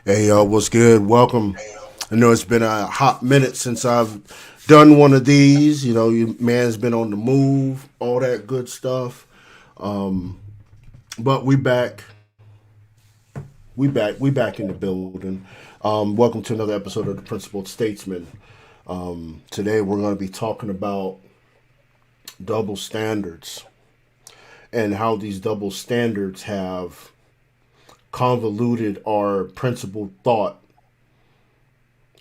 Hey, what's good? Welcome. I know it's been a hot minute since I've done one of these. You know, your man's been on the move, all that good stuff. But we back. We back in the building. Welcome to another episode of the Principled Statesman. Today we're going to be talking about double standards and how these double standards have convoluted our principled thought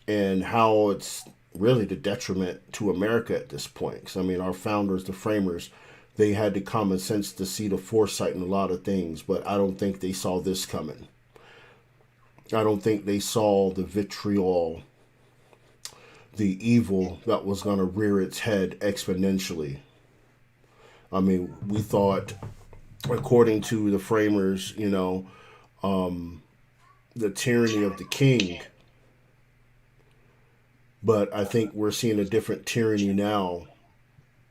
and how it's really the detriment to America at this point. Because I mean, our founders, the framers, they had the common sense to see the foresight in a lot of things, but I don't think they saw this coming. I don't think they saw the vitriol, the evil that was going to rear its head exponentially. I mean, we thought, according to the framers, the tyranny of the king. But I think we're seeing a different tyranny now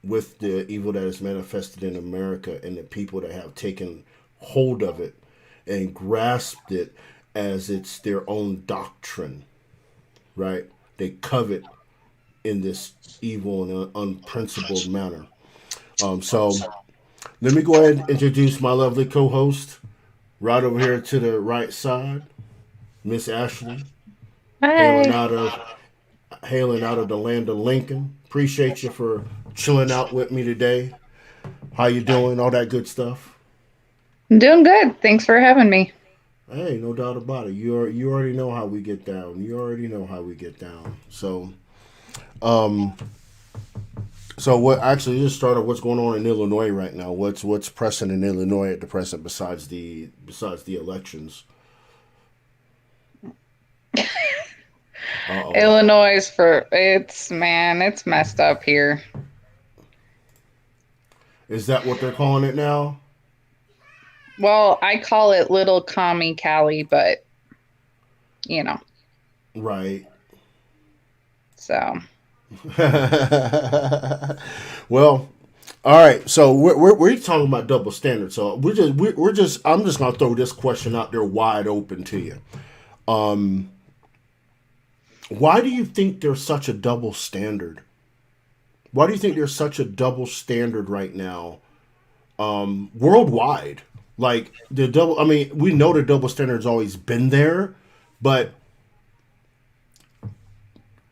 with the evil that is manifested in America and the people that have taken hold of it and grasped it as it's their own doctrine, right? They covet in this evil and unprincipled manner. So let me go ahead and introduce my lovely co-host right over here to the right side, Miss Ashley, hailing Hi. out of hailing out of the land of Lincoln. Appreciate you for chilling out with me today. How you doing? All that good stuff. I'm doing good. Thanks for having me. Hey, no doubt about it. You already know how we get down. You already know how we get down. Um, so what? Actually, just start off. What's going on in Illinois right now? What's pressing in Illinois at the present besides the elections? Uh oh. Illinois for it's messed up here. Is that what they're calling it now? Well, I call it Little Commie Cali, but you know, Right. so Well, all right, so we're talking about double standards. So we're just I'm just gonna throw this question out there wide open to you. Um, why do you think there's such a double standard? Why do you think there's such a double standard right now, worldwide? Like the double. I mean, we know the double standard's always been there, but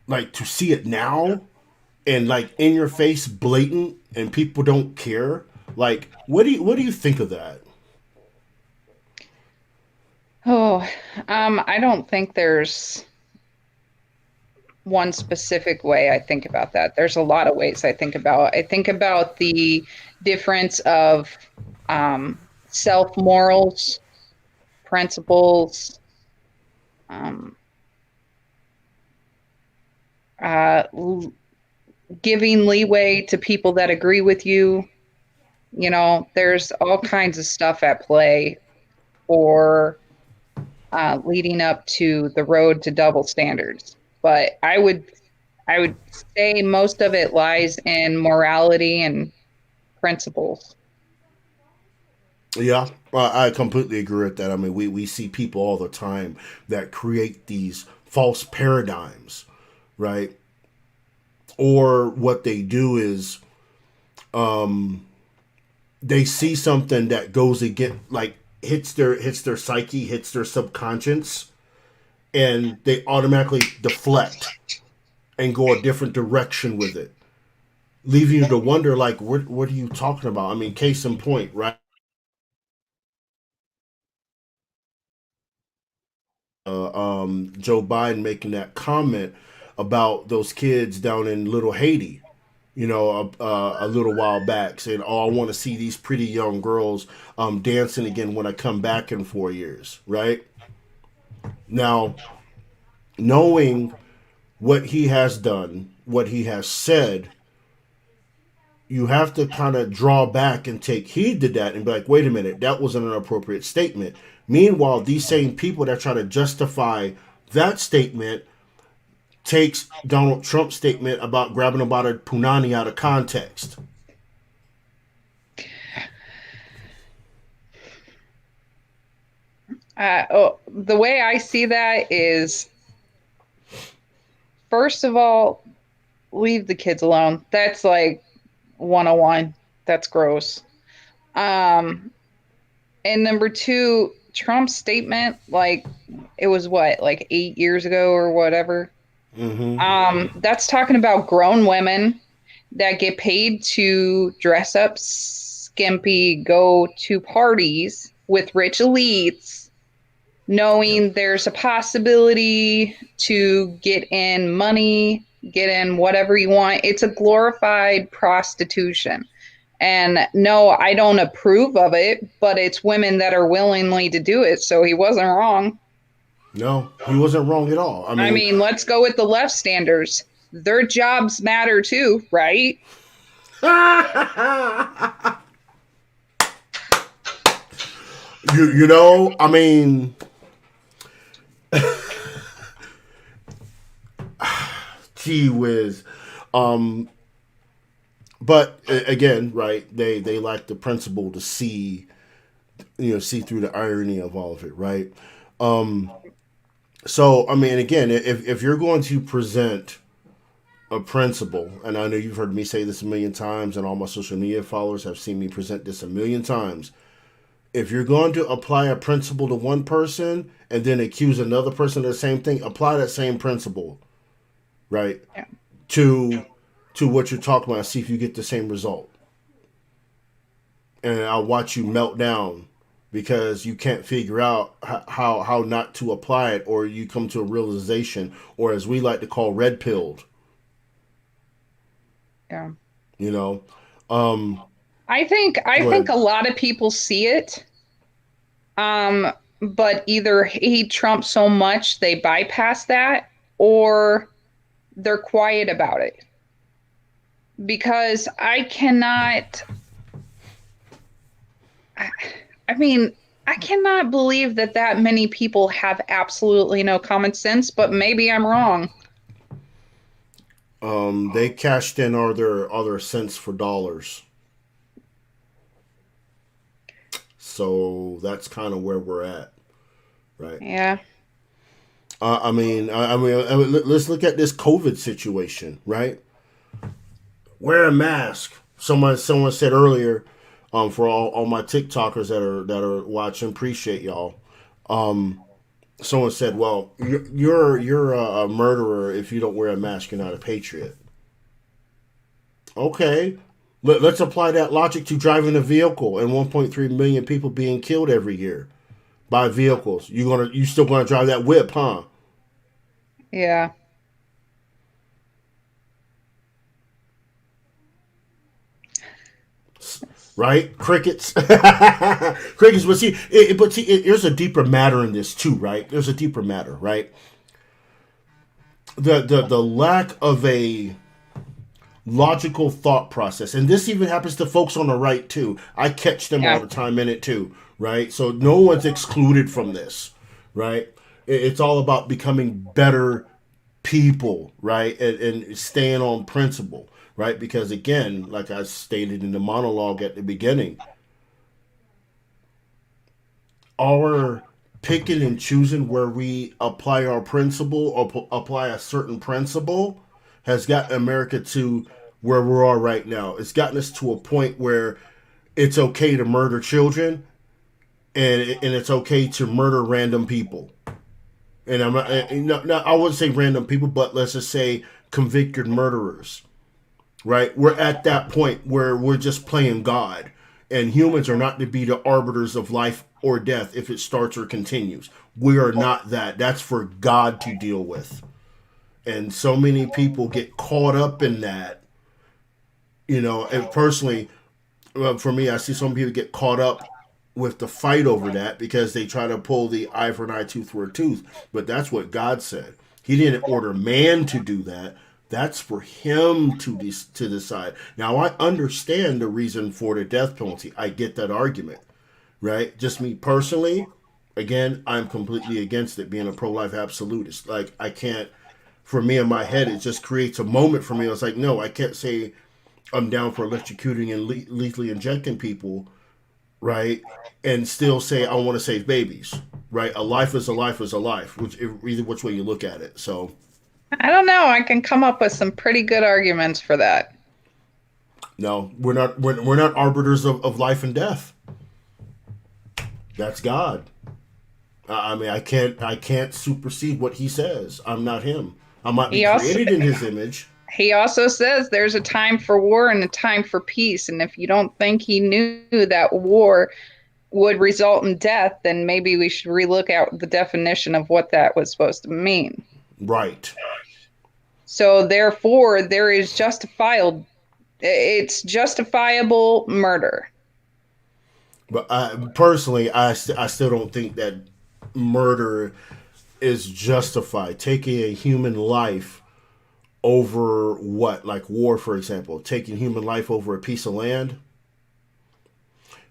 like to see it now and like in your face, blatant, and people don't care. Like, what do you think of that? oh, I don't think there's one specific way I think about that. There's a lot of ways I think about. I think about the difference of self morals, principles, um, uh, giving leeway to people that agree with you. There's all kinds of stuff at play for leading up to the road to double standards. But I would say most of it lies in morality and principles. Yeah, I completely agree with that. I mean, we see people all the time that create these false paradigms, right? Or what they do is um, they see something that goes against, like hits their psyche, hits their subconscious, and they automatically deflect and go a different direction with it, leaving you to wonder, like, what are you talking about? I mean, case in point, right? Joe Biden making that comment about those kids down in Little Haiti, a little while back, saying, "Oh, I want to see these pretty young girls dancing again when I come back in 4 years." Right now, knowing what he has done, what he has said, you have to kind of draw back and take heed to that and be like, "Wait a minute, that wasn't an appropriate statement." Meanwhile, these same people that try to justify that statement takes Donald Trump's statement about grabbing about a punani out of context. The way I see that is, first of all, leave the kids alone. That's like 101. That's gross. Um, and number two, Trump's statement, like it was what, like 8 years ago or whatever. Mm-hmm. That's talking about grown women that get paid to dress up skimpy, go to parties with rich elites, Yep. knowing there's a possibility to get in money, get in whatever you want. It's a glorified prostitution. And no, I don't approve of it, but it's women that are willingly to do it. So he wasn't wrong. No, he wasn't wrong at all. I I mean, mean, let's go with the left standards. Their jobs matter too, right? I mean, gee whiz. Um, but again, right? They lack the principle to see, see through the irony of all of it, right? Um, so I mean, again, if you're going to present a principle, and I know you've heard me say this a million times, and all my social media followers have seen me present this a million times. If you're going to apply a principle to one person and then accuse another person of the same thing, apply that same principle, right? Yeah. To to what you're talking about, see if you get the same result. And I'll watch you melt down because you can't figure out how not to apply it, or you come to a realization, or as we like to call, red pilled. Yeah. You know, um, I go think ahead. a lot of people see it, um, but either hate Trump so much they bypass that, or they're quiet about it. Because I, I mean, I cannot believe that that many people have absolutely no common sense, but maybe I'm wrong. They cashed in other cents for dollars, so that's kind of where we're at, right? Yeah. Let's look at this COVID situation, right? Wear a mask. Someone said earlier, for all my TikTokers that are watching, appreciate y'all. Um, Someone said, "Well, you're a murderer if you don't wear a mask. You're not a patriot." Okay, let's apply that logic to driving a vehicle and 1.3 million people being killed every year by vehicles. You still gonna drive that whip, huh? Yeah. Right? Crickets. Crickets. But see, there's a deeper matter in this too, right? There's a deeper matter, right? The lack of a logical thought process, and this even happens to folks on the right too. I catch them all Yeah. the time in it too, right? So no one's excluded from this, right? It's all about becoming better people, right? And staying on principle, right? Because again, like I stated in the monologue at the beginning, our picking and choosing where we apply our principle or apply a certain principle has gotten America to where we are right now. It's gotten us to a point where it's okay to murder children, and it's okay to murder random people. And I'm not, no, I wouldn't say random people, but let's just say convicted murderers, right? We're at that point where we're just playing God, and humans are not to be the arbiters of life or death if it starts or continues. We are not that. That's for God to deal with. And so many people get caught up in that, and personally, for me, I see some people get caught up with the fight over that because they try to pull the eye for an eye, tooth for a tooth. But that's what God said. He didn't order man to do that. That's for him to decide. Now I understand the reason for the death penalty. I get that argument, right? Just me personally, again, I'm completely against it. Being a pro-life absolutist, like I can't. For me in my head, it just creates a moment for me. I was like, no, I can't say I'm down for electrocuting and lethally injecting people, right? And still say I want to save babies, right? A life is a life is a life, either which way you look at it. So I don't know. I can come up with some pretty good arguments for that. no, we're not arbiters of life and death. That's God. I mean, I can't supersede what He says. I'm not Him. I might be He also created in His image. he also says there's a time for war and a time for peace. And if you don't think he knew that war would result in death, then maybe we should relook at the definition of what that was supposed to mean. Right. So therefore, there is justifiable. It's justifiable murder. But personally, I still don't think that murder is justified. Taking a human life over what, like war, for example, taking human life over a piece of land.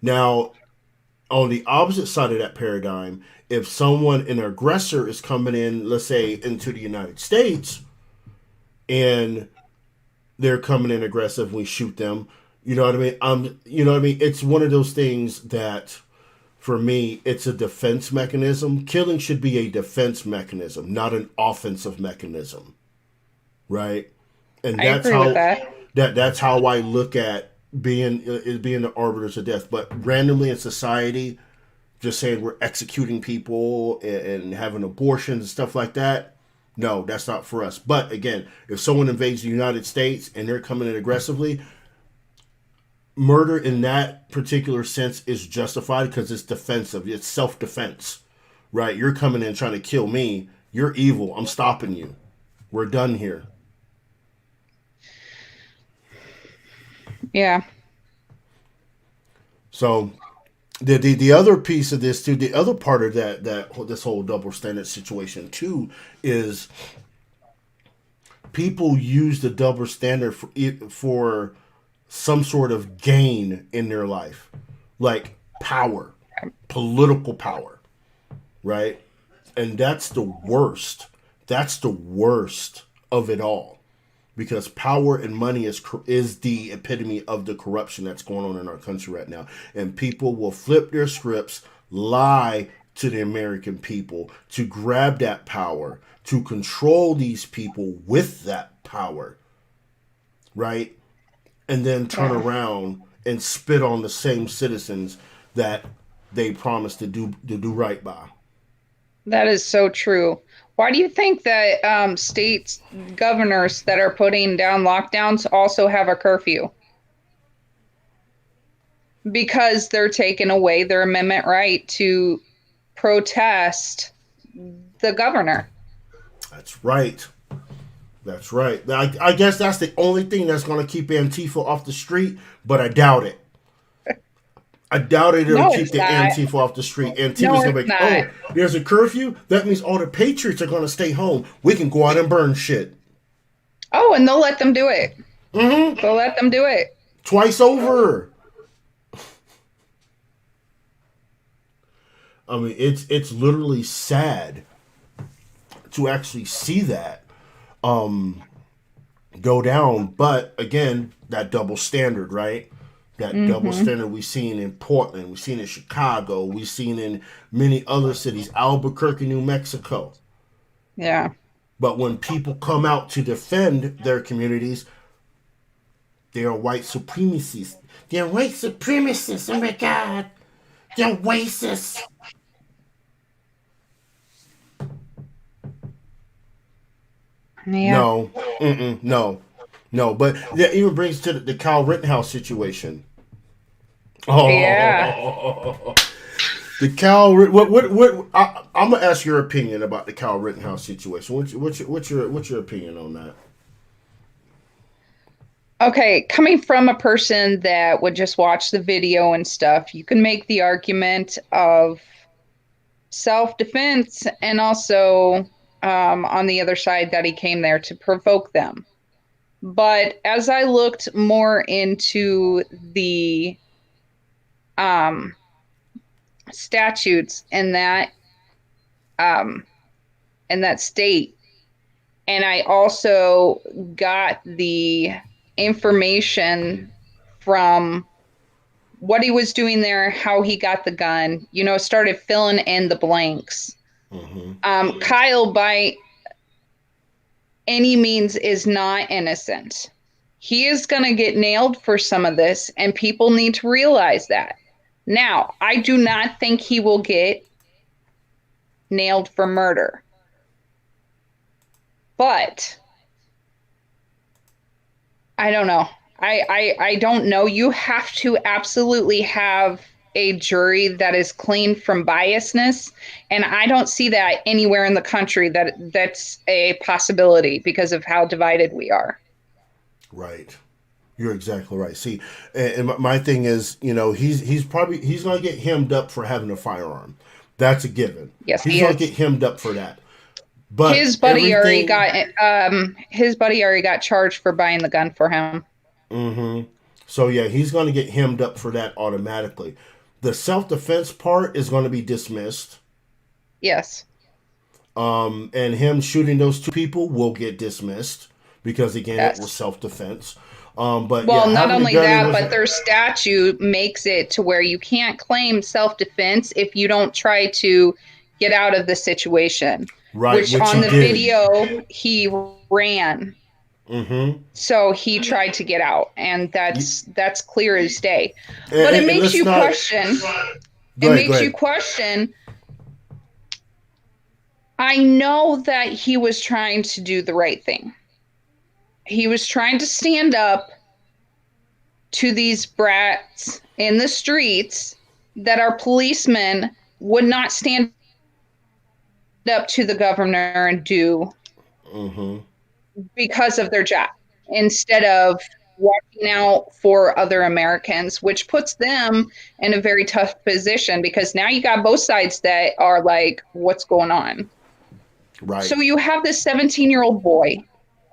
Now, on the opposite side of that paradigm, if someone, an aggressor, is coming in, let's say, into the United States, and they're coming in aggressive, we shoot them. You know what I mean? You know what I mean? It's one of those things that, for me, it's a defense mechanism. Killing should be a defense mechanism, not an offensive mechanism, right? And I agree with that. that's how I look at being the arbiters of death. But randomly in society, just saying we're executing people and having abortions and stuff like that. No, that's not for us. But again, if someone invades the United States and they're coming in aggressively, murder in that particular sense is justified because it's defensive. It's self defense, right? You're coming in trying to kill me. You're evil. I'm stopping you. We're done here. Yeah. So the other piece of this too, the other part of that this whole double standard situation too is people use the double standard for some sort of gain in their life, like power, political power, right? And that's the worst. That's the worst of it all, because power and money is the epitome of the corruption that's going on in our country right now. And people will flip their scripts, lie to the American people to grab that power, to control these people with that power, right? And then turn Yeah. around and spit on the same citizens that they promised to do right by. That is so true. Why do you think that states governors that are putting down lockdowns also have a curfew? Because they're taking away their amendment right to protest the governor. That's right. That's right. I guess that's the only thing that's going to keep Antifa off the street, but I doubt it. I doubt it. It'll No, keep it's the not. Antifa off the street. No, Antifa's gonna it's be like, not. oh, there's a curfew. That means all the patriots are gonna stay home. We can go out and burn shit. Oh, and they'll let them do it. Mm-hmm. They'll let them do it. Twice over. I mean, it's literally sad to actually see that go down. But again, that double standard, right? That double Mm-hmm. standard we've seen in Portland, we've seen in Chicago, we've seen in many other cities, Albuquerque, New Mexico. Yeah. But when people come out to defend their communities, they are white supremacists. They're white supremacists. Oh my God. They're racist. Yeah. No. No. No. But that even brings to the Kyle Rittenhouse situation. Yeah. Oh. The Cal. I'm gonna ask your opinion about the Kyle Rittenhouse situation. What's your opinion on that? Okay, coming from a person that would just watch the video and stuff, you can make the argument of self-defense and also on the other side that he came there to provoke them. But as I looked more into the um, statutes um, in that state, and I also got the information from what he was doing there, how he got the gun, started filling in the blanks. Mm-hmm. Kyle, by any means, is not innocent. He is going to get nailed for some of this, and people need to realize that. Now, I do not think he will get nailed for murder. But I don't know. I don't know. You have to absolutely have a jury that is clean from biasness, and I don't see that anywhere in the country that's a possibility because of how divided we are. Right. You're exactly right. See, and my thing is, he's gonna get hemmed up for having a firearm. That's a given. Yes, He's he gonna is. get hemmed up for that. But everything, His buddy already got charged for buying the gun for him. mm-hmm. So yeah, he's gonna get hemmed up for that automatically. The self defense part is gonna be dismissed. Yes. And him shooting those two people will get dismissed because again, it was Yes. self defense. But Well, yeah, not having a only gun it that, but wasn't their statute makes it to where you can't claim self-defense if you don't try to get out of the situation, right, which which on he the did. video he ran. Mm-hmm. So he tried to get out, and that's clear as day. But it And makes let's you not question. go It ahead. Go makes you ahead. question. I know that he was trying to do the right thing. He was trying to stand up to these brats in the streets that our policemen would not stand up to the governor and do Mm-hmm. because of their job instead of watching out for other Americans, which puts them in a very tough position because now you got both sides that are like, what's going on? So Right. you have this 17-year-old boy.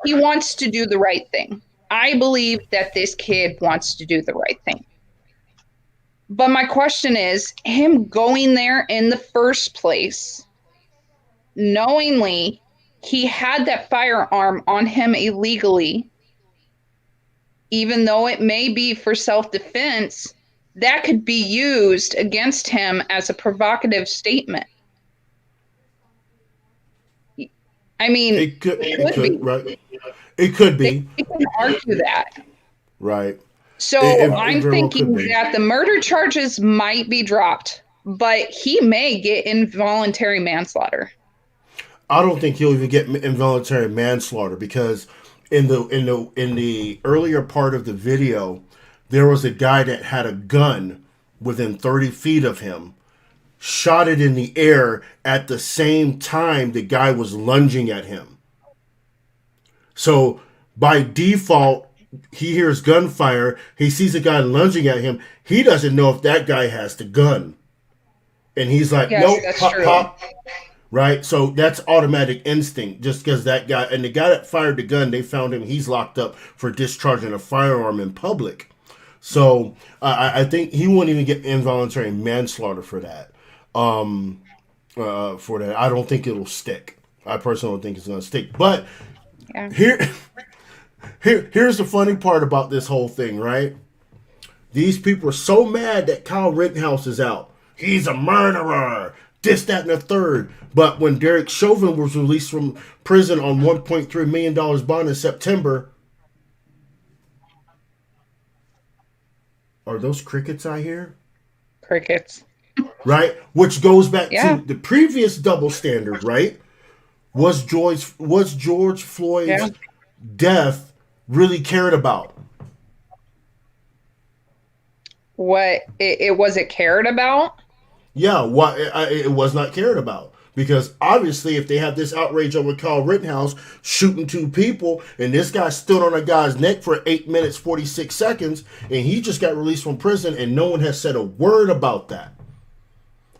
He wants to do the right thing. I believe that this kid wants to do the right thing. But my question is him going there in the first place, knowingly, he had that firearm on him illegally, even though it may be for self defense, that could be used against him as a provocative statement. I mean, It could. it It could could. be. Right. It could They be. can argue that. Right. So It I'm very well could thinking be. that the murder charges might be dropped, but he may get involuntary manslaughter. I don't think he'll even get involuntary manslaughter because in the earlier part of the video, there was a guy that had a gun within 30 feet of him, shot it in the air at the same time the guy was lunging at him. So by default, he hears gunfire. He sees a guy lunging at him. He doesn't know if that guy has the gun, and he's like, Yes, "Nope, that's pop, true. pop." Right? So that's automatic instinct. Just because that guy and the guy that fired the gun, they found him. He's locked up for discharging a firearm in public. So I think he won't even get involuntary manslaughter for that. For that, I don't think it'll stick. I personally don't think it's going to stick. But Yeah. here, here's the funny part about this whole thing, right? These people are so mad that Kyle Rittenhouse is out. He's a murderer. This, that, and the third. But when Derek Chauvin was released from prison on $1.3 million bond in September, are those crickets I hear? Crickets. Right? Which goes back to Yeah. the previous double standard, right? Was George Yeah. Floyd's death really cared about? What it was it cared about? Yeah, why it was not cared about. Because obviously, if they have this outrage over Kyle Rittenhouse shooting two people, and this guy stood on a guy's neck for 8 minutes 46 seconds, and he just got released from prison, and no one has said a word about that.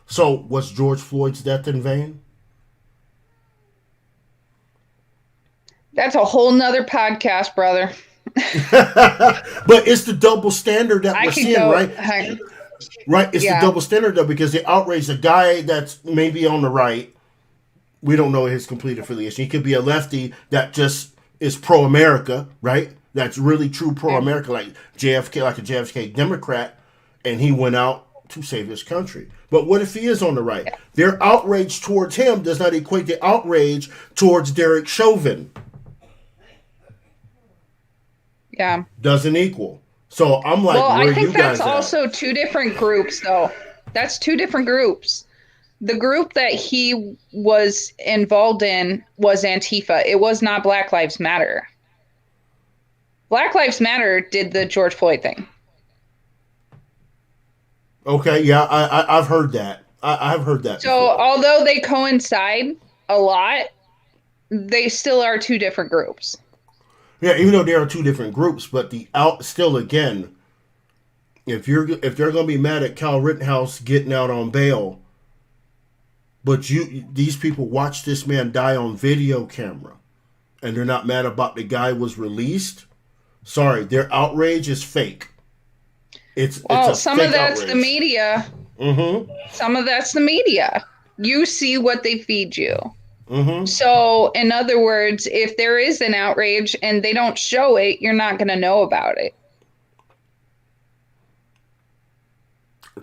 So, was George Floyd's death in vain? That's a whole nother podcast, brother. But it's the double standard that I we're could seeing, go. right? Right, it's the Yeah. double standard though, because they outrage a guy that's maybe on the right. We don't know his complete affiliation. He could be a lefty that just is pro America, right? That's really true pro America, like JFK, like a JFK Democrat, and he went out to save his country. But what if he is on the right? Their outrage towards him does not equate the outrage towards Derek Chauvin. Yeah. Doesn't equal. So I'm like, Well, where I are you think that's guys also at? two different groups, though. That's two different groups. The group that he was involved in was Antifa. It was not Black Lives Matter. Black Lives Matter did the George Floyd thing. Okay, yeah, I've heard that. I've heard that So, before. although they coincide a lot, they still are two different groups. Yeah, even though there are two different groups, but the out still again, if they're gonna be mad at Kyle Rittenhouse getting out on bail, but these people watch this man die on video camera, and they're not mad about the guy was released. Sorry, their outrage is fake. It's Well, a some of fake that's the outrage. media. Mm-hmm. Some of that's the media. You see what they feed you. Mm-hmm. So, in other words, if there is an outrage and they don't show it, you're not going to know about it.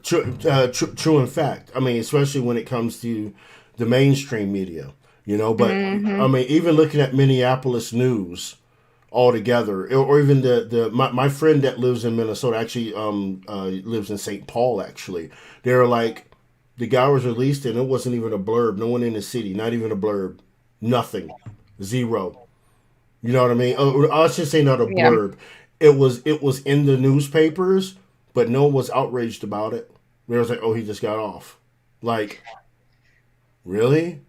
True in fact. I mean, especially when it comes to the mainstream media, But I Hmm. mean, even looking at Minneapolis news altogether, or even my friend that lives in Minnesota actually lives in St. Paul. Actually, they're like the guy was released and it wasn't even a blurb. No one in the city, not even a blurb, nothing, zero. You know what I mean? I should say not a Yeah. blurb. It was in the newspapers, but no one was outraged about it. They was like, "Oh, he just got off." Like, really?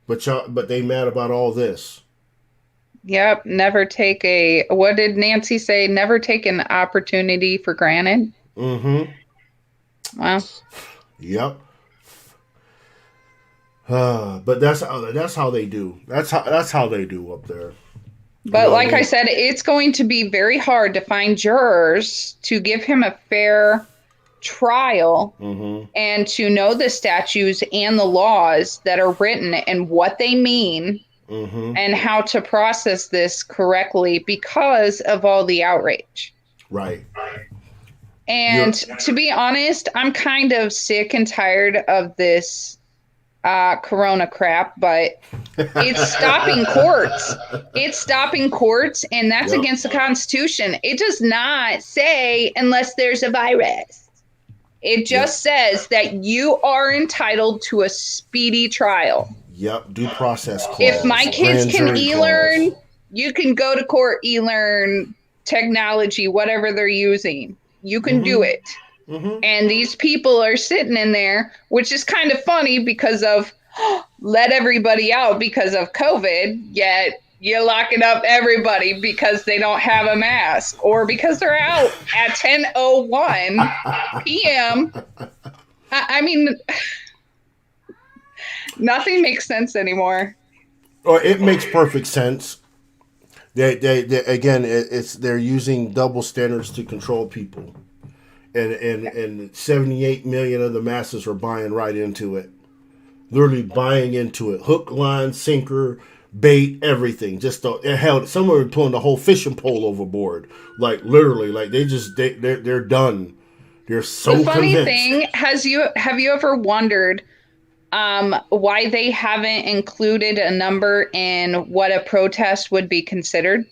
But they mad about all this. Yep. Never take what did Nancy say? Never take an opportunity for granted. Mm-hmm. Well, Yep. But that's how they do. That's how they do up there. but like I They. said, it's going to be very hard to find jurors to give him a fair trial Mm-hmm. and to know the statutes and the laws that are written and what they mean Mm-hmm. and how to process this correctly because of all the outrage. Right. And You're. to be honest, I'm kind of sick and tired of this corona crap, but it's stopping courts. It's stopping courts, and that's Yep. against the Constitution. It does not say unless there's a virus. It Yep. just says that you are entitled to a speedy trial. Yep. Due process If clause. my kids Grand can jury clause. e-learn, you can go to court, e-learn technology, whatever they're using. You can do Mm-hmm. it. Mm-hmm. And these people are sitting in there, which is kind of funny because of let everybody out because of COVID, yet you're locking up everybody because they don't have a mask or because they're out at 10:01 p.m. I mean, nothing makes sense anymore. Or it makes perfect sense. They again, they're using double standards to control people, and 78 million of the masses are buying right into it, literally buying into it, hook, line, sinker, bait, everything. Just hell, some are pulling the whole fishing pole overboard, like literally, like they're done. They're The so funny convinced. thing, have you ever wondered why they haven't included a number in what a protest would be considered?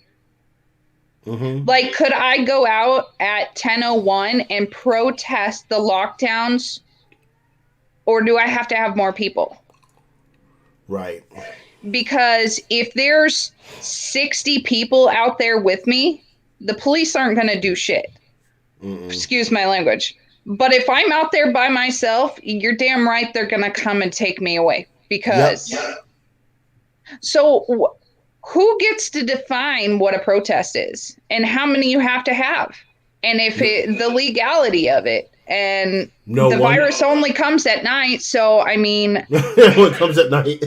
Mm-hmm. Like, could I go out at 10:01 and protest the lockdowns, or do I have to have more people? Right. Because if there's 60 people out there with me, the police aren't going to do shit. Mm-mm. Excuse my language. But if I'm out there by myself, you're damn right they're going to come and take me away. Yep. Because, so who gets to define what a protest is and how many you have to have? And if the legality of it. And No the one. virus only comes at night. So, I mean, When it comes at night.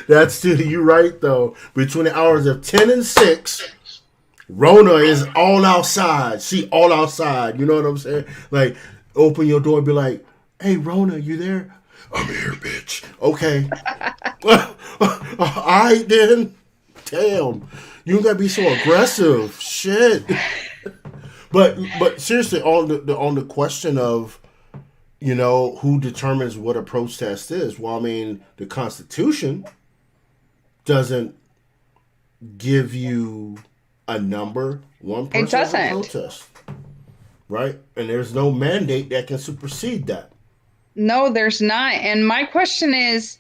That's still you right though. Between the hours of 10 and 6, Rona is all outside. She all outside. You know what I'm saying? Like, open your door and be like, "Hey, Rona, you there? I'm here, bitch. Okay. All right then. Damn, you gotta be so aggressive. Shit. But seriously, on the question of who determines what a protest is. Well, I mean, the Constitution doesn't give you a number. One It person is a doesn't. protest, right? And there's no mandate that can supersede that. No, there's not. And my question is,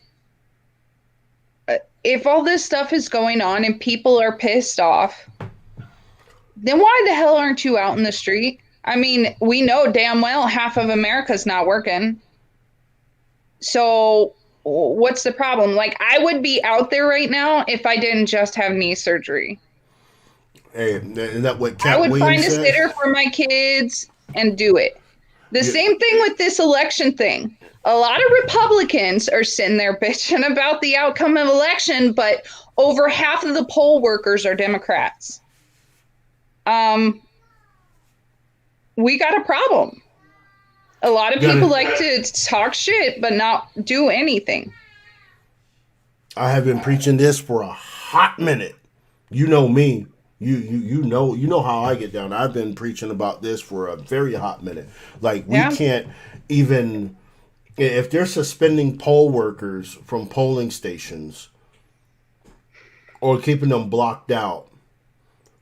if all this stuff is going on and people are pissed off, then why the hell aren't you out in the street? I mean, we know damn well half of America's not working. So what's the problem? Like, I would be out there right now if I didn't just have knee surgery. Hey, and that what I Cat would find Williams a said? sitter for my kids and do it. The Yeah, same thing with this election thing. A lot of Republicans are sitting there bitching about the outcome of election, but over half of the poll workers are Democrats. Um, we got a problem. A lot of people gotta. like to talk shit but not do anything. I have been preaching this for a hot minute. You know me. You know how I get down. I've been preaching about this for a very hot minute. Like we Yeah. can't even if they're suspending poll workers from polling stations or keeping them blocked out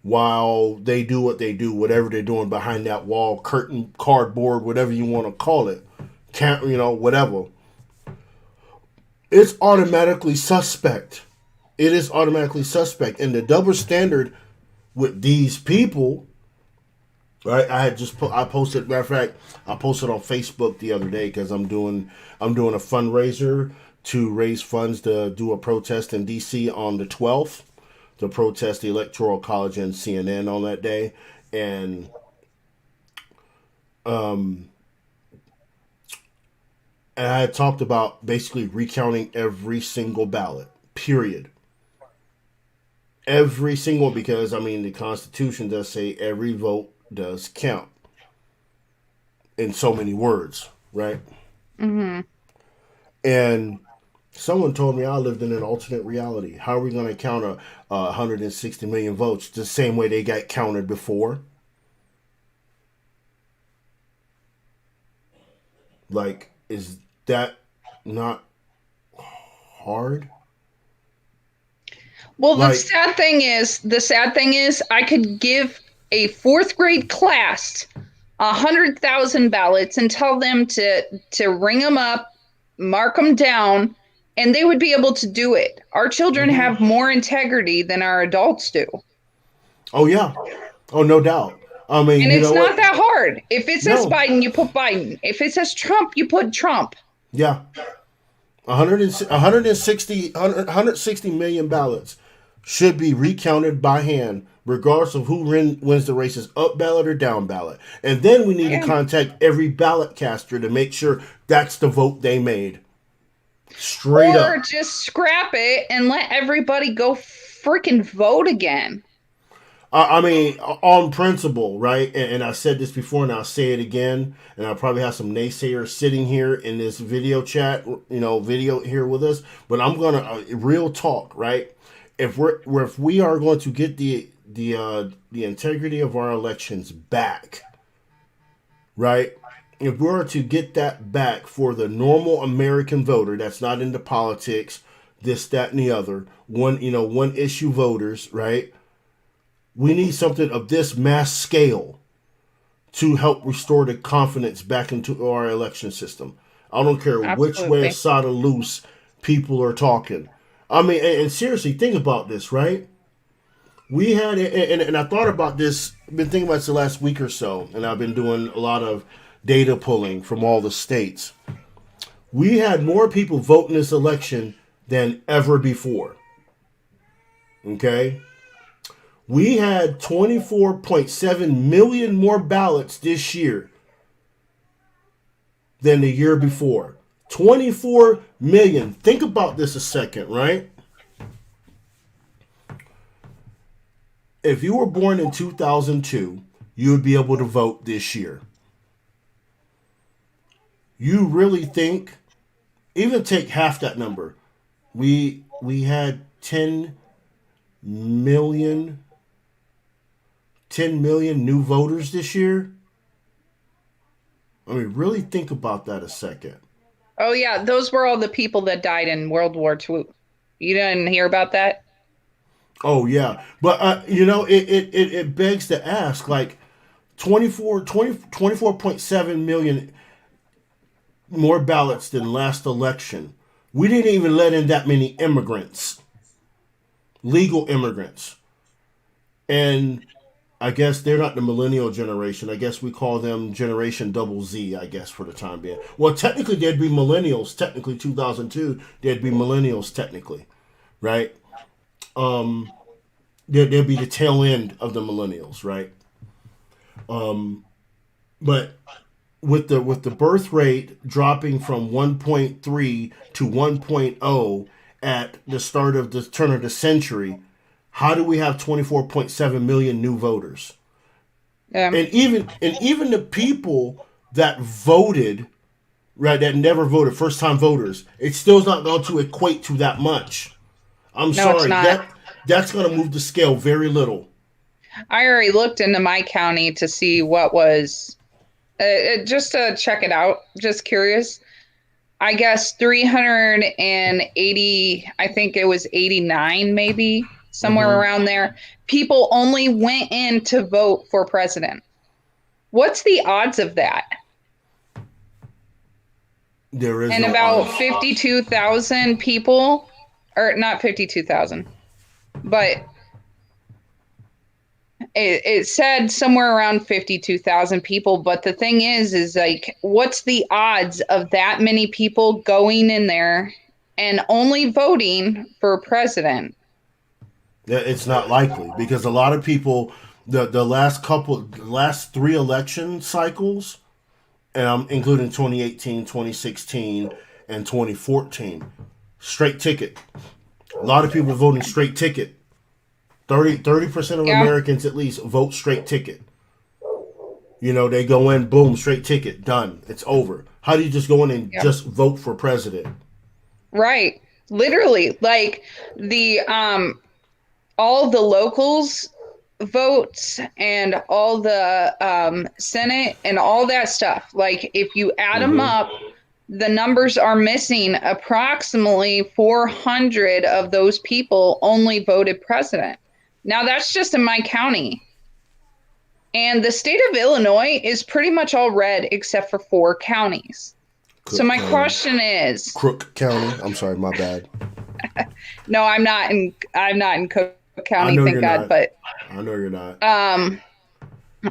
while they do what they do, whatever they're doing behind that wall, curtain, cardboard, whatever you want to call it, can't whatever. It's automatically suspect. It is automatically suspect, and the double standard with these people. Right, I had just I posted. Matter of fact, I posted on Facebook the other day because I'm doing a fundraiser to raise funds to do a protest in D.C. on the 12th to protest the Electoral College and CNN on that day, and um, and I had talked about basically recounting every single ballot. Period. Every single because I mean the Constitution does say every vote does count in so many words, right? Hmm. And someone told me I lived in an alternate reality. How are we going to count 160 million votes the same way they got counted before? Like, is that not hard? Well, Like, the sad thing is, I could give a fourth grade class 100,000 ballots and tell them to ring them up, mark them down, and they would be able to do it. Our children mhm. have more integrity than our adults do. Oh yeah, oh no doubt. I mean, And you it's know not what? that hard. If it says No, Biden, you put Biden. If it says Trump, you put Trump. yeah, 100 160 million ballots should be recounted by hand, regardless of who wins the races, up ballot or down ballot. And then we need to Yeah. contact every ballot caster to make sure that's the vote they made. Straight Or up. just scrap it and let everybody go freaking vote again. I mean, on principle, right? And I said this before, and I'll say it again. And I'll probably have some naysayers sitting here in this video chat, video here with us. But I'm gonna real talk, right? If we are going to get the integrity of our elections back, right? If we are to get that back for the normal American voter that's not into politics, this, that, and the other, one issue voters, right? We need something of this mass scale to help restore the confidence back into our election system. I don't care which way Absolutely. aside of loose people are talking. I mean, and seriously, think about this, right? We had, and I thought about this, been thinking about this the last week or so, and I've been doing a lot of data pulling from all the states. We had more people vote in this election than ever before. Okay? We had 24.7 million more ballots this year than the year before. 24 million. Think about this a second, right? If you were born in 2002, you would be able to vote this year. You really think, even take half that number, we had 10 million, 10 million new voters this year. I mean, really think about that a second. Oh yeah, those were all the people that died in World War II. You didn't hear about that? Oh yeah, but it begs to ask, like 24.7 million more ballots than last election. We didn't even let in that many immigrants, legal immigrants, and I guess they're not the millennial generation. I guess we call them Generation Double Z, I guess, for the time being. Well, technically, they'd be millennials. Technically, 2002, they'd be millennials, technically, right? Um, they'd be the tail end of the millennials, right? But with the birth rate dropping from 1.3 to 1.0 at the start of the turn of the century, how do we have 24.7 million new voters? Yeah. And even the people that voted, right, that never voted, first time voters, it's still not going to equate to that much. I'm No, it's sorry, not. that's going to move the scale very little. I already looked into my county to see what was just to check it out. Just curious. I guess 380, I think it was 89, maybe somewhere Hmm. around there. People only went in to vote for president. What's the odds of that? There is And no about odds. 52,000 people, or not 52,000, but it said somewhere around 52,000 people. But the thing is like, what's the odds of that many people going in there and only voting for president? It's not likely because a lot of people, the last three election cycles, and I'm including 2018, 2016, and 2014, straight ticket. A lot of people voting straight ticket. 30% of Yeah, Americans at least vote straight ticket. They go in, boom, straight ticket, done. It's over. How do you just go in and yeah, just vote for president? right. Literally, like the all the locals votes and all the Senate and all that stuff. Like if you add them Mm-hmm. up, the numbers are missing. Approximately 400 of those people only voted president. Now that's just in my county. And the state of Illinois is pretty much all red except for four counties. So Cook my County, question is, Crook County. I'm sorry, my bad. no, I'm not in Cook I County, know thank you're God, not. but I know you're not. um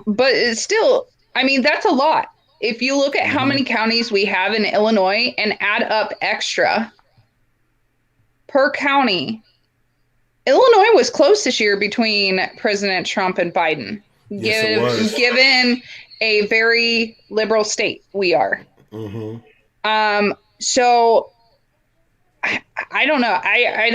but it's still, I mean, that's a lot. If you look at how Mm-hmm. many counties we have in Illinois and add up extra per county, Illinois was close this year between President Trump and Biden, Yes, it was. given a very liberal state we are. Mm-hmm. So I don't know. I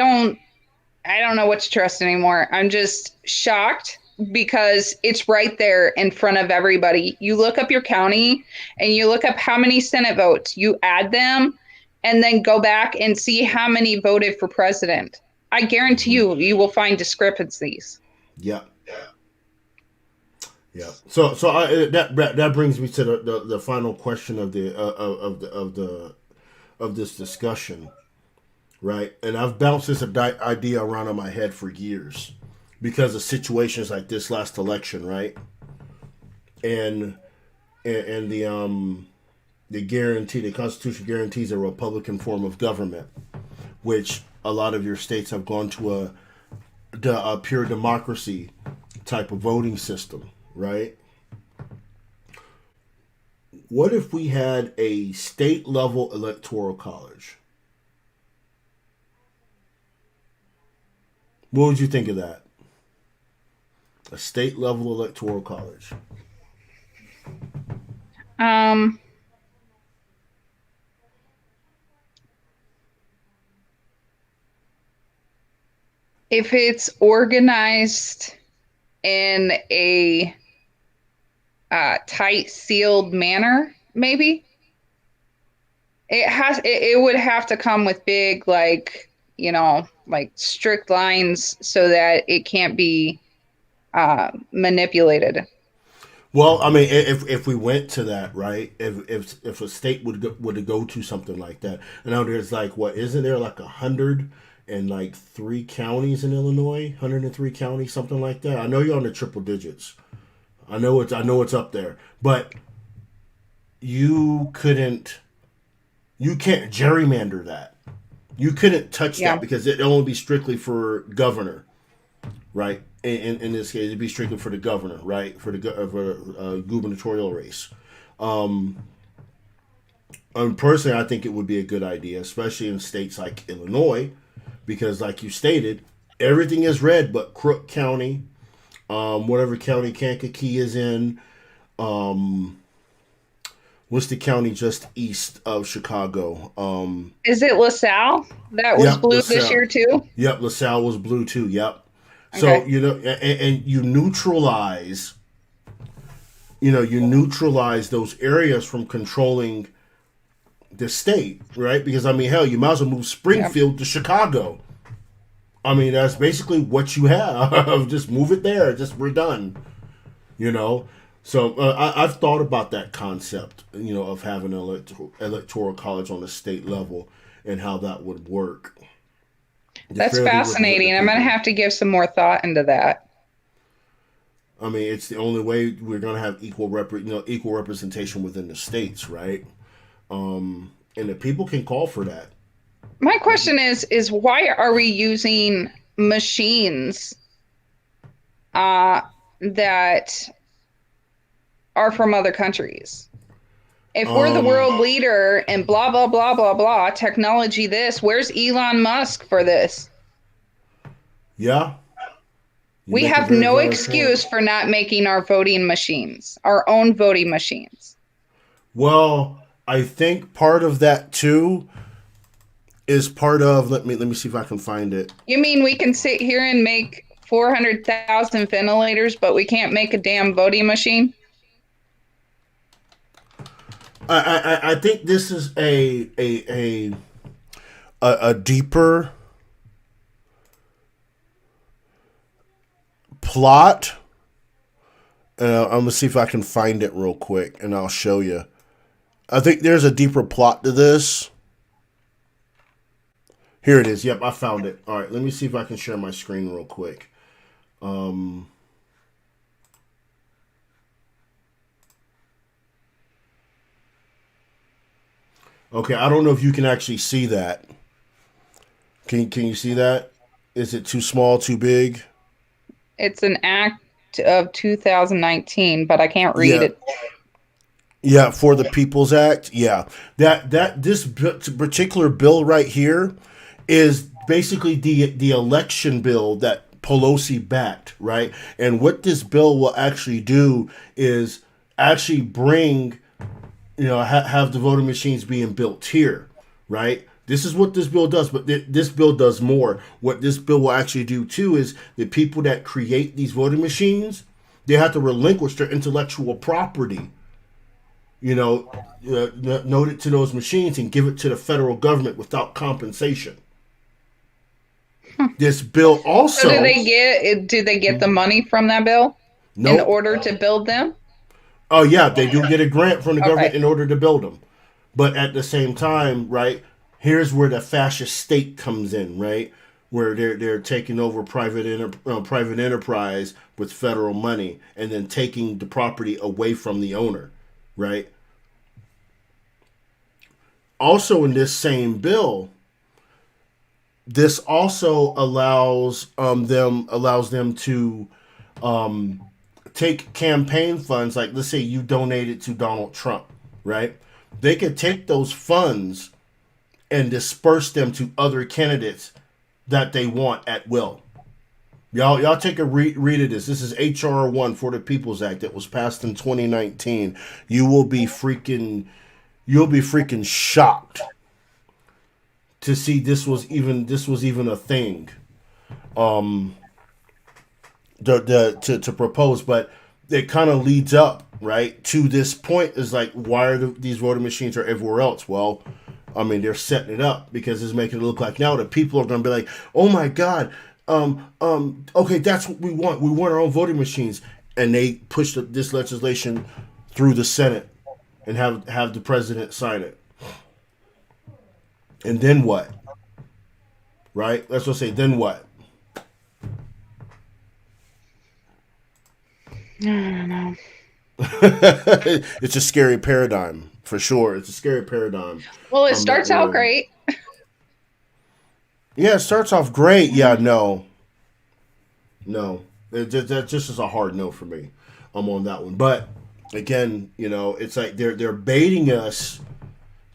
don't know what to trust anymore. I'm just shocked because it's right there in front of everybody. You look up your county and you look up how many Senate votes, you add them, and then go back and see how many voted for president. I guarantee Mm-hmm. you will find discrepancies. Yeah. Yeah. So that brings me to the final question of this discussion, right? And I've bounced this idea around in my head for years because of situations like this last election, right? And and the Constitution guarantees a Republican form of government, which a lot of your states have gone to a pure democracy type of voting system, right? What if we had a state level electoral college? What would you think of that? A state level electoral college. Um, if it's organized in a tight sealed manner, maybe it would have to come with big like like strict lines so that it can't be manipulated. Well, I mean, if we went to that, right? If a state would go to something like that, and now there's like what isn't there like 103 counties in Illinois, 103 counties, something like that. I know you're on the triple digits. I know it's up there, but you couldn't you can't gerrymander that. You couldn't touch that Yeah. because it'd only be strictly for governor, right? In this case, it'd be strictly for the governor, right? For gubernatorial race. Um, Personally, I think it would be a good idea, especially in states like Illinois, because, like you stated, everything is red but Crook County, whatever county Kankakee is in. Um, what's the county just east of Chicago? Is it LaSalle that was Yep, blue this LaSalle. year too? Yep, LaSalle was blue too. Yep. So Okay. and you neutralize those areas from controlling the state, right? Because I mean, hell, you might as well move Yeah. Springfield to Chicago. I mean, that's basically what you have. Just move it there. Just we're done. You know. So I've thought about that concept, of having an electoral college on the state level and how that would work. The That's fairly represent the fascinating. I'm going to people. have to give some more thought into that. I mean, it's the only way we're going to have equal representation within the states, right? And the people can call for that. My question is why are we using machines uh that are from other countries? If we're the Um, world leader and blah blah blah blah blah, technology this, where's Elon Musk for this? yeah, you We make a have very no valid point. excuse for not making our voting machines, our own voting machines. Well, I think part of that too is part of let me see if I can find it. You mean we can sit here and make 400,000 ventilators, but we can't make a damn voting machine? I think this is a deeper plot. I'm gonna see if I can find it real quick, and I'll show you. I think there's a deeper plot to this. Here it is. Yep, I found it. All right, let me see if I can share my screen real quick. Um, okay, I don't know if you can actually see that. Can you see that? Is it too small, too big? It's an act of 2019, but I can't read Yeah, it. yeah. For the People's Act, yeah. That this particular bill right here is basically the election bill that Pelosi backed, right? And what this bill will actually do is actually bring have the voting machines being built here, right? This is what this bill does, but this bill does more. What this bill will actually do too is the people that create these voting machines, they have to relinquish their intellectual property, you know, note it to those machines and give it to the federal government without compensation. This bill So also, do they get the money from that bill in nope. order to build them? Oh yeah, they do get a grant from the government Okay. in order to build them. But at the same time, right, here's where the fascist state comes in, right? Where they're taking over private enterprise with federal money and then taking the property away from the owner, right? Also in this same bill, this also allows them to take campaign funds, like let's say you donated to Donald Trump, right? They could take those funds and disperse them to other candidates that they want at will. Y'all take a read of this. This is HR 1 for the People's Act that was passed in 2019. You will be freaking shocked to see this was even a thing. Um, to propose, but it kind of leads up right to this point is like why are these voting machines are everywhere else? Well, I mean, they're setting it up because it's making it look like now that people are going to be like, oh my God, okay, that's what we want. We want our own voting machines. And they push this legislation through the Senate and have the president sign it. And then what? Right? That's what I say. Then what? I don't know. It's a scary paradigm for sure. It's a scary paradigm. Well, it That starts we're out in. great. Yeah, it starts off great. Yeah, no, no. That just is a hard no for me. I'm on that one. But again, it's like they're baiting us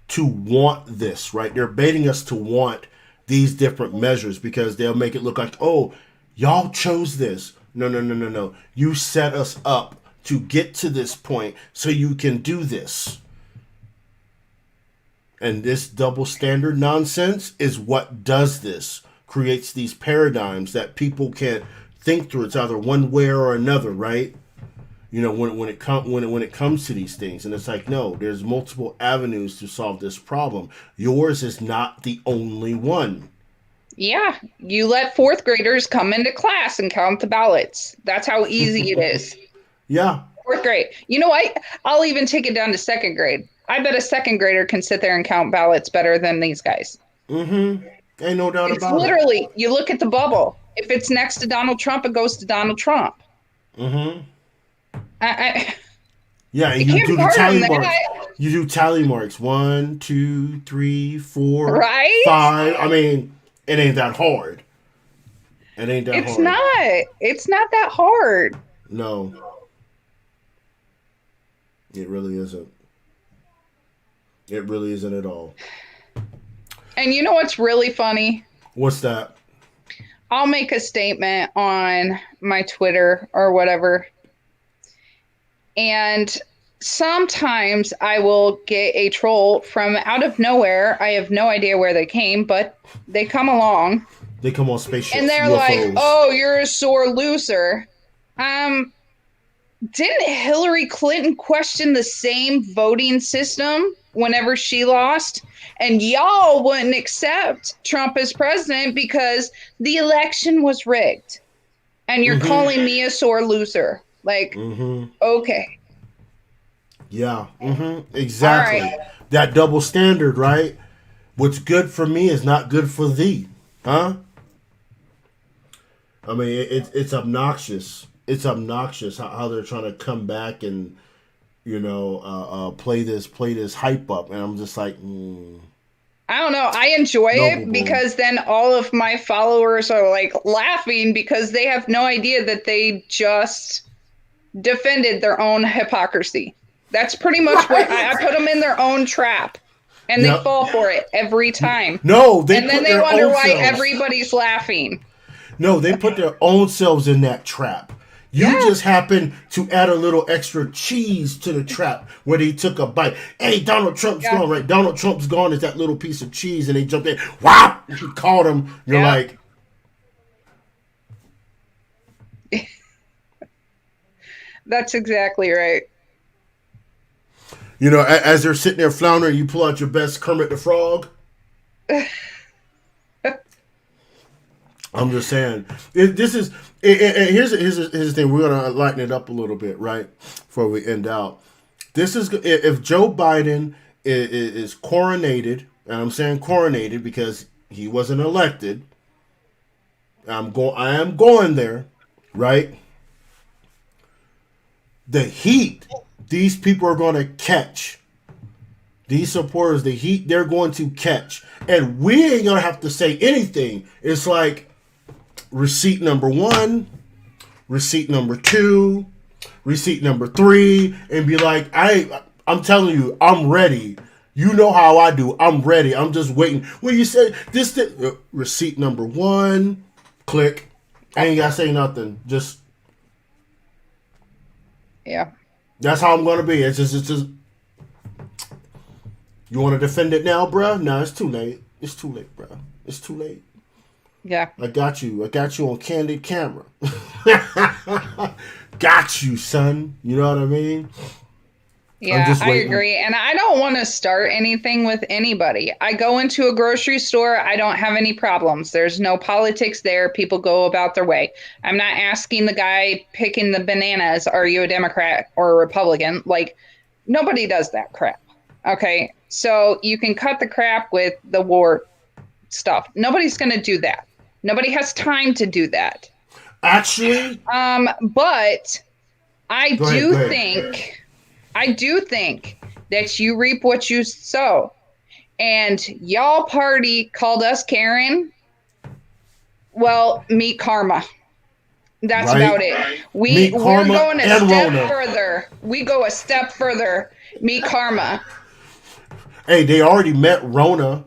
to want this, right? They're baiting us to want these different measures because they'll make it look like, oh, y'all chose this. No, no, no, no, no. You set us up to get to this point so you can do this. And this double standard nonsense is what does this. Creates these paradigms that people can't think through. It's either one way or another, right? When it comes to these things, and it's like, no, there's multiple avenues to solve this problem. Yours is not the only one. Yeah, you let fourth graders come into class and count the ballots. That's how easy it is. Yeah. Fourth grade. You know what? I'll even take it down to second grade. I bet a second grader can sit there and count ballots better than these guys. Mm-hmm. Ain't no doubt It's about it. literally, you look at the bubble. If it's next to Donald Trump, it goes to Donald Trump. Mm-hmm. I Yeah, and it you can't do be the harder than tally marks. that, You do tally marks. 1, 2, 3, 4, right? 5. I mean, it ain't that hard. It ain't that It's hard. not. It's not that hard. No, it really isn't. It really isn't at all. And you know what's really funny? What's that? I'll make a statement on my Twitter or whatever. And sometimes I will get a troll from out of nowhere. I have no idea where they came, but they come along They come on spaceships, and they're like, UFOs. "Oh, you're a sore loser." Didn't Hillary Clinton question the same voting system whenever she lost? And y'all wouldn't accept Trump as president because the election was rigged. And you're Mm-hmm. calling me a sore loser. Like, Mm-hmm. okay. Yeah. Mm-hmm. All Exactly. right. That double standard, right? What's good for me is not good for thee, huh? I mean, it's obnoxious. It's obnoxious how they're trying to come back and play this hype up, and I'm just like, I don't know. I enjoy no, it boo boo. because then all of my followers are like laughing because they have no idea that they just defended their own hypocrisy. That's pretty much what I put them in their own trap and they Yep. fall for it every time. No, they And then put they their wonder own why selves. everybody's laughing. No, they put their own selves in that trap. You Yeah. just happen to add a little extra cheese to the trap where they took a bite. Hey, Donald Trump's Yeah. gone, right? Donald Trump's gone is that little piece of cheese, and they jumped in. Wow! You caught him. You're Yeah. like, That's exactly right. as they're sitting there floundering, you pull out your best Kermit the Frog. I'm just saying. Here's the thing. We're gonna lighten it up a little bit, right, before we end out. This is if Joe Biden is coronated, and I'm saying coronated because he wasn't elected. I am going there, right? The heat these people are going to catch. These supporters, the heat they're going to catch, and we ain't gonna have to say anything. It's like receipt number 1, receipt number 2, receipt number 3, and be like, I'm telling you, I'm ready. You know how I do. I'm ready. I'm just waiting. When you say this, receipt number 1, click. I ain't gotta say nothing. Just Yeah. that's how I'm gonna be. It's just. You want to defend it now, bruh? No, it's too late. It's too late, bruh. It's too late. Yeah. I got you. I got you on candid camera. Got you, son. You know what I mean? I'm Yeah, just I waiting. agree. And I don't want to start anything with anybody. I go into a grocery store, I don't have any problems. There's no politics there. People go about their way. I'm not asking the guy picking the bananas, are you a Democrat or a Republican? Like, nobody does that crap. Okay. So you can cut the crap with the war stuff. Nobody's going to do that. Nobody has time to do that. Actually, But I go ahead. Go do ahead. think I do think that you reap what you sow. And y'all party called us Karen. Well, meet karma. That's Right. about it. Meet We're Karma going a and step Rona. further. We go a step further. Meet karma. Hey, they already met Rona.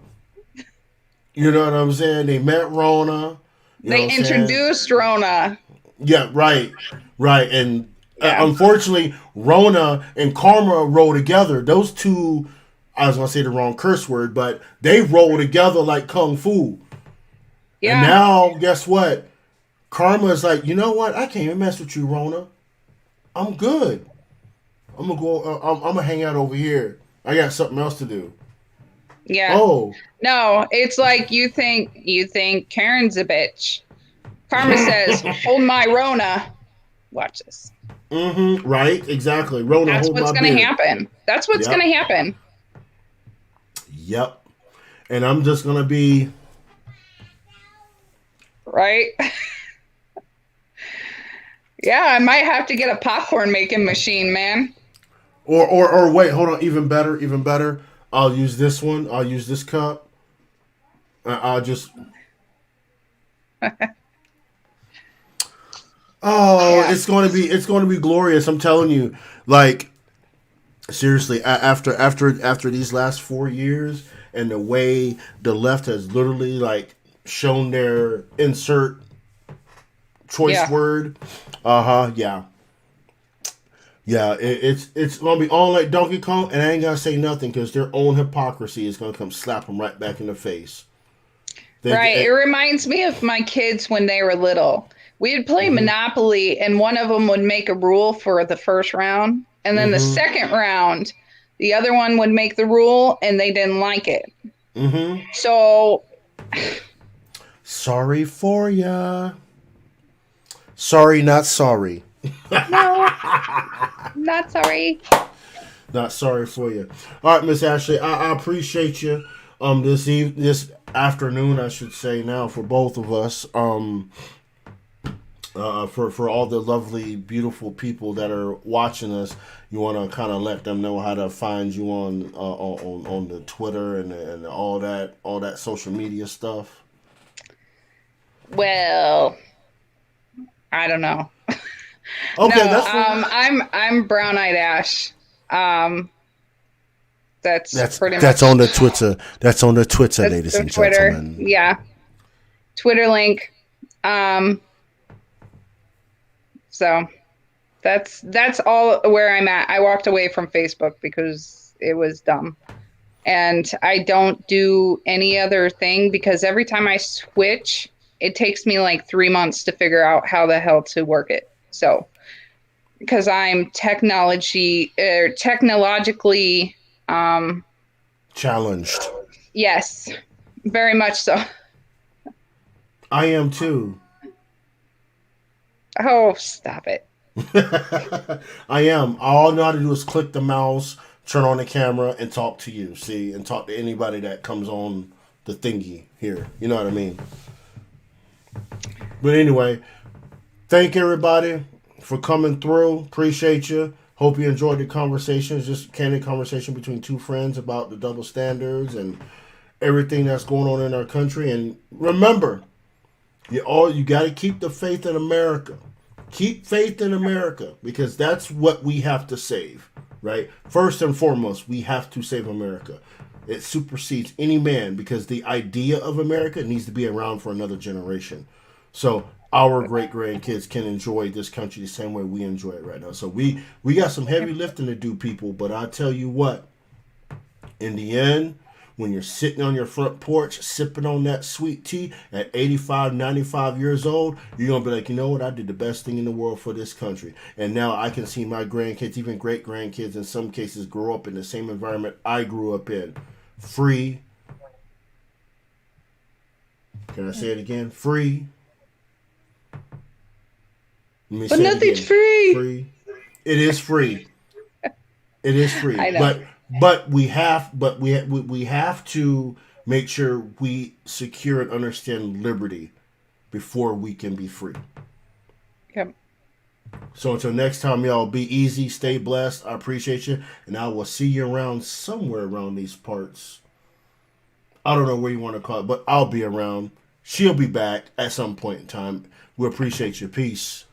You know what I'm saying? They met Rona. You know They what I'm saying? introduced Rona. Yeah, right, right. And Yeah. unfortunately, Rona and Karma roll together. Those two, I was gonna say the wrong curse word, but they roll together like kung fu. And Yeah. now, guess what? Karma is like, you know what? I can't even mess with you, Rona. I'm good. I'm gonna go. I'm gonna hang out over here. I got something else to do. Yeah. Oh, No, it's like you think Karen's a bitch. Karma says, "Hold my Rona." Watch this. right, exactly. Rona, That's hold what's my going to beer. happen. That's what's going Yep, to happen. yep. And I'm just gonna be Right? Yeah, I might have to get a popcorn making machine, man. or wait, hold on, even better, even better. I'll use this one. I'll use this cup. I'll just oh, Yeah. it's going to be glorious. I'm telling you, like seriously, after these last 4 years and the way the left has literally like shown their insert choice Yeah. word. Yeah, yeah. It's gonna be all like Donkey Kong, and I ain't gotta say nothing because their own hypocrisy is gonna come slap them right back in the face. Right. It They, reminds me of my kids when they were little. We'd play Monopoly, and one of them would make a rule for the first round. And then the mm-hmm, second round, the other one would make the rule, and they didn't like it. mm-hmm. So, Sorry for ya. Sorry, not sorry. no, not sorry. Not sorry for you. All right, Miss Ashley, I appreciate you. This afternoon, I should say now for both of us. For all the lovely, beautiful people that are watching us, you want to kind of let them know how to find you on the Twitter and all that social media stuff. Well, I don't know. No, Okay, that's fine. I'm Brown Eyed Ash. Um, that's pretty That's on much the Twitter. That's on the Twitter, that's ladies the and Twitter. gentlemen. Yeah, Twitter link. Um, so that's all where I'm at. I walked away from Facebook because it was dumb. And I don't do any other thing because every time I switch, it takes me like 3 months to figure out how the hell to work it. So, because I'm technologically, um, Challenged. yes, very much so. I am too. Oh, stop it. I am. All I know how to do is click the mouse, turn on the camera, and talk to you. See, and talk to anybody that comes on the thingy here. You know what I mean? But anyway, thank everybody for coming through. Appreciate you. Hope you enjoyed the conversation. It's just a candid conversation between two friends about the double standards and everything that's going on in our country. And remember, you got to keep the faith in America. Keep faith in America because that's what we have to save, right? First and foremost, we have to save America. It supersedes any man because the idea of America needs to be around for another generation. So our great grandkids can enjoy this country the same way we enjoy it right now. So we got some heavy lifting to do, people. But I tell you what, in the end, when you're sitting on your front porch sipping on that sweet tea at 85, 95 years old, you're going to be like, you know what, I did the best thing in the world for this country. And now I can see my grandkids, even great grandkids in some cases, grow up in the same environment I grew up in. Free. Can I say it again? Free. Let me But say it nothing's again. free. Free. It is free. It is free. I know. But we have to make sure we secure and understand liberty before we can be free. Yep. So until next time, y'all, be easy, stay blessed. I appreciate you, and I will see you around somewhere around these parts. I don't know where you want to call it, but I'll be around. She'll be back at some point in time. We appreciate you. Peace.